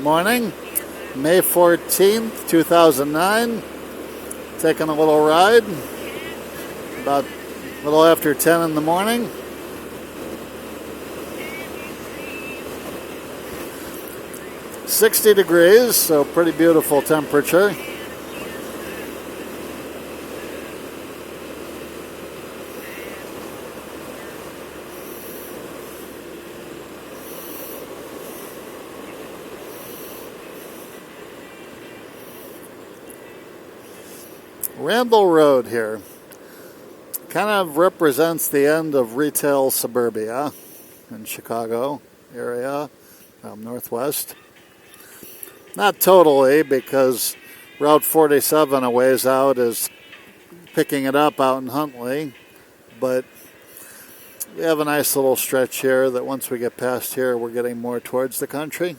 morning, May 14th, 2009. Taking a little ride, about a little after 10 in the morning. $60, so pretty beautiful temperature. Randall Road here kind of represents the end of retail suburbia in Chicago area, northwest. Not totally, because Route 47 a ways out is picking it up out in Huntley, but we have a nice little stretch here that once we get past here, we're getting more towards the country.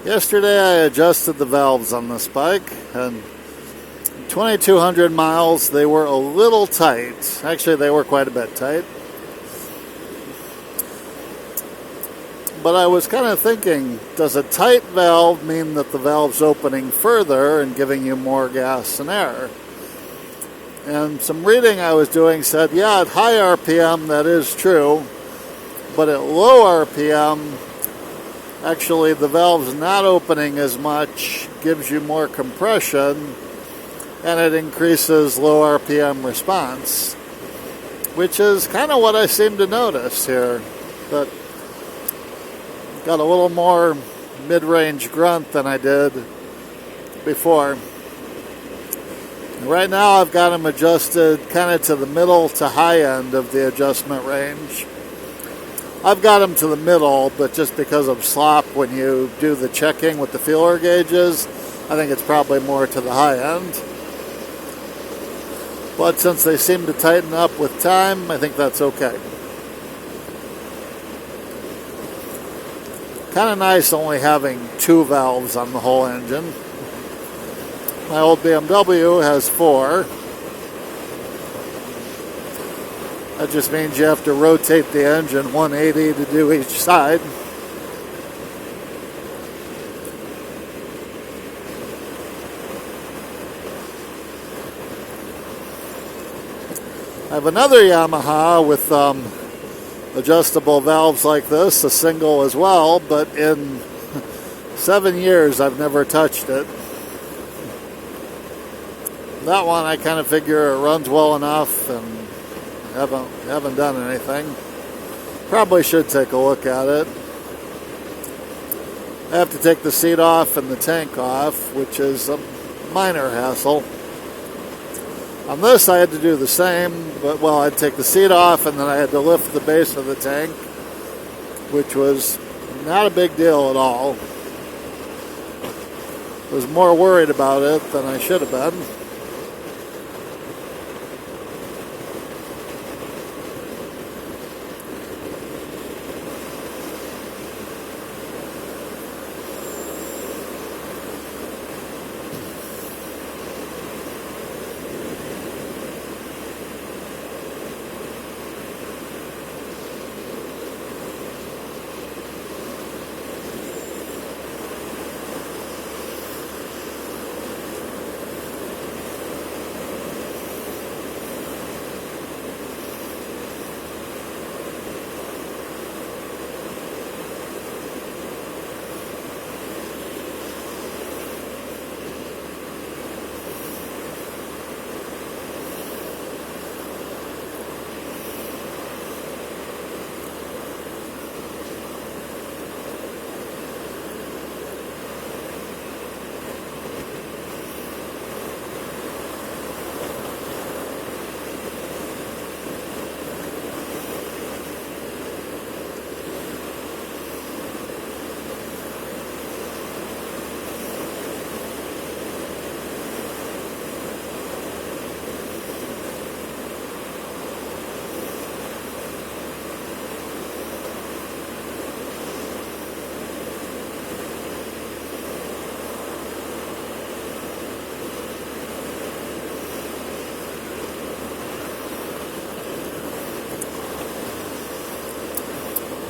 Yesterday I adjusted the valves on this bike, and 2,200 miles they were a little tight. Actually, they were quite a bit tight. But I was kind of thinking, does a tight valve mean that the valve's opening further and giving you more gas and air? And some reading I was doing said, yeah, at high RPM that is true, but at low RPM, actually, the valve's not opening as much, gives you more compression, and it increases low RPM response, which is kind of what I seem to notice here. But got a little more mid-range grunt than I did before. Right now, I've got them adjusted kind of to the middle to high end of the adjustment range. I've got them to the middle, but just because of slop when you do the checking with the feeler gauges, I think it's probably more to the high end. But since they seem to tighten up with time, I think that's okay. Kind of nice only having 2 valves on the whole engine. My old BMW has 4. That just means you have to rotate the engine 180 to do each side. I have another Yamaha with adjustable valves like this, a single as well, but in 7 years I've never touched it. That one I kind of figure it runs well enough and haven't done anything. Probably should take a look at it. I have to take the seat off and the tank off, which is a minor hassle. On this I had to do the same, but well, I'd take the seat off and then I had to lift the base of the tank, which was not a big deal at all. I was more worried about it than I should have been.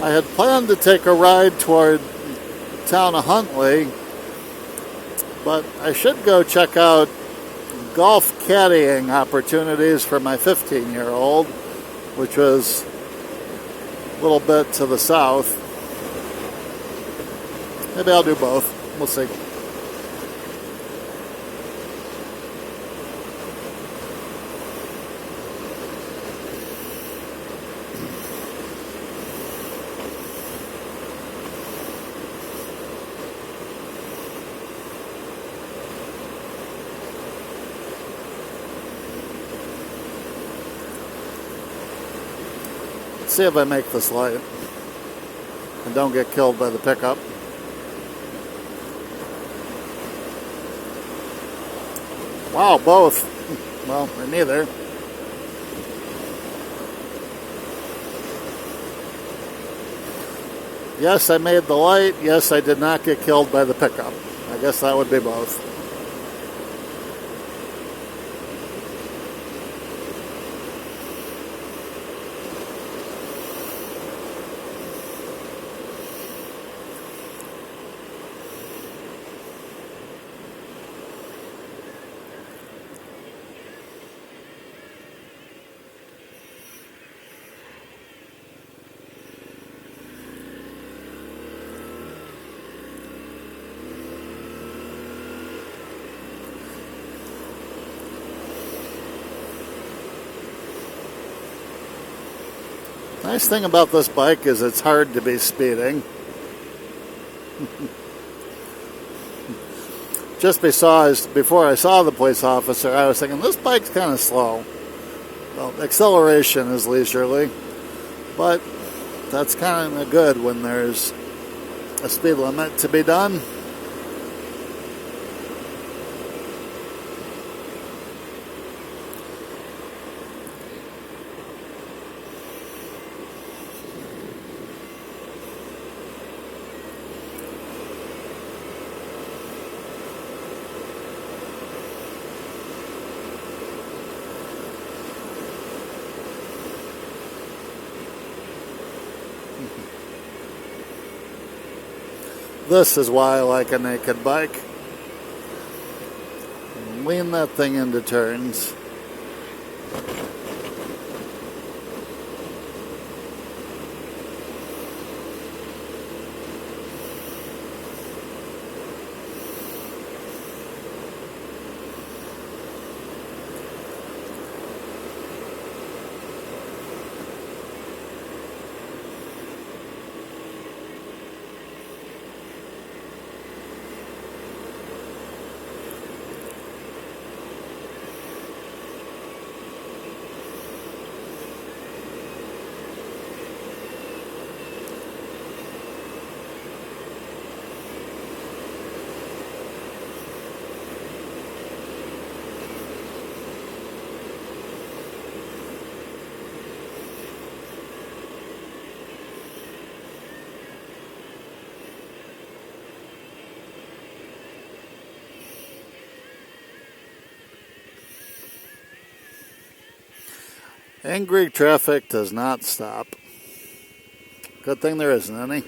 I had planned to take a ride toward town of Huntley, but I should go check out golf caddying opportunities for my 15-year-old, which was a little bit to the south. Maybe I'll do both. We'll see. Let's see if I make this light and don't get killed by the pickup. Wow, both. Well, or neither. Yes, I made the light. Yes, I did not get killed by the pickup. I guess that would be both. Nice thing about this bike is it's hard to be speeding. Just before I saw the police officer, I was thinking, this bike's kind of slow. Well, acceleration is leisurely, but that's kind of good when there's a speed limit to be done. This is why I like a naked bike. Lean that thing into turns. Angry traffic does not stop. Good thing there isn't any.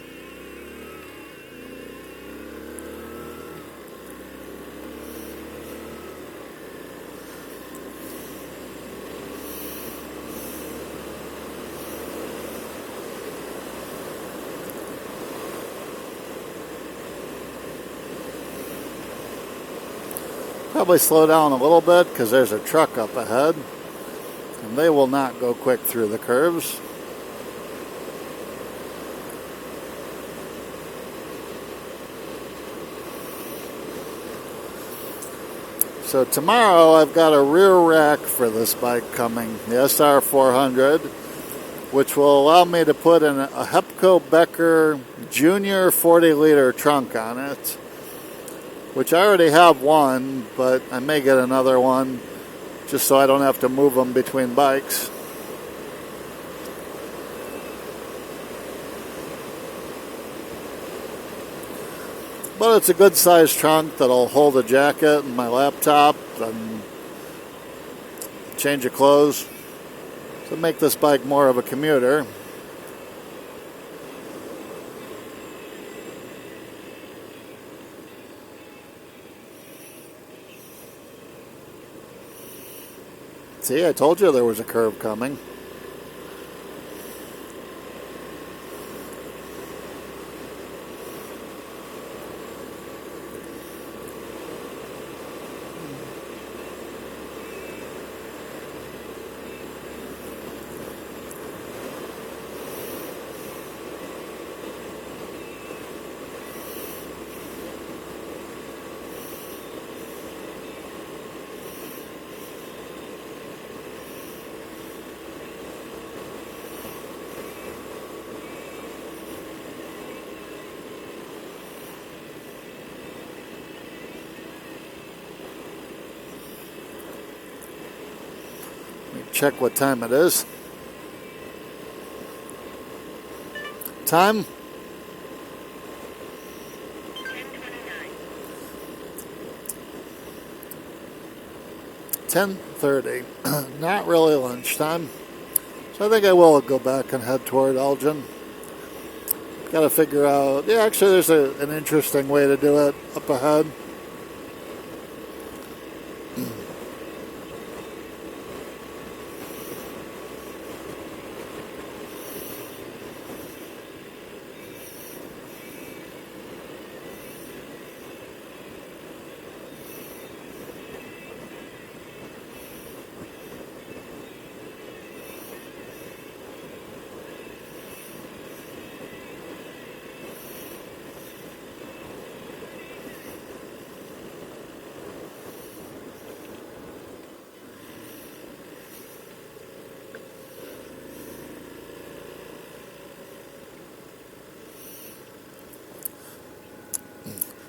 Probably slow down a little bit because there's a truck up ahead. And they will not go quick through the curves. So tomorrow I've got a rear rack for this bike coming, the SR400, which will allow me to put in a Hepco Becker Junior 40-liter trunk on it, which I already have one, but I may get another one just so I don't have to move them between bikes. But it's a good sized trunk that'll hold a jacket and my laptop and change of clothes to make this bike more of a commuter. See, I told you there was a curve coming. Check what time it is. Time? 10:30. Not really lunchtime. So I think I will go back and head toward Elgin. Got to figure out... Yeah, actually there's an interesting way to do it up ahead.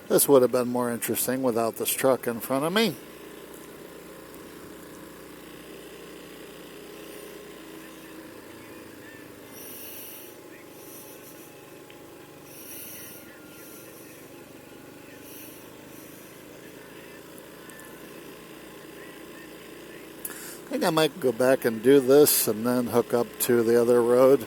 This would have been more interesting without this truck in front of me. I think I might go back and do this and then hook up to the other road.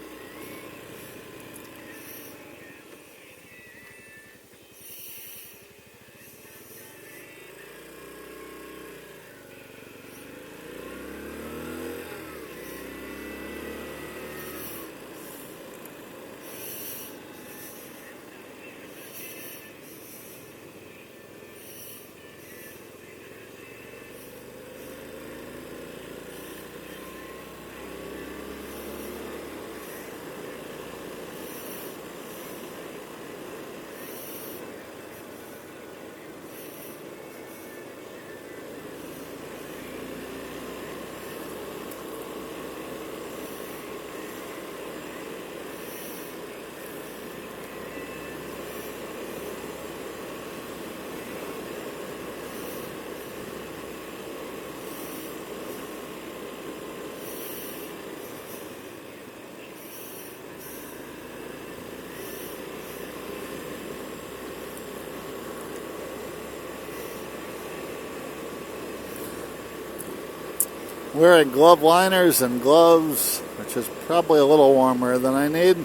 Wearing glove liners and gloves, which is probably a little warmer than I need.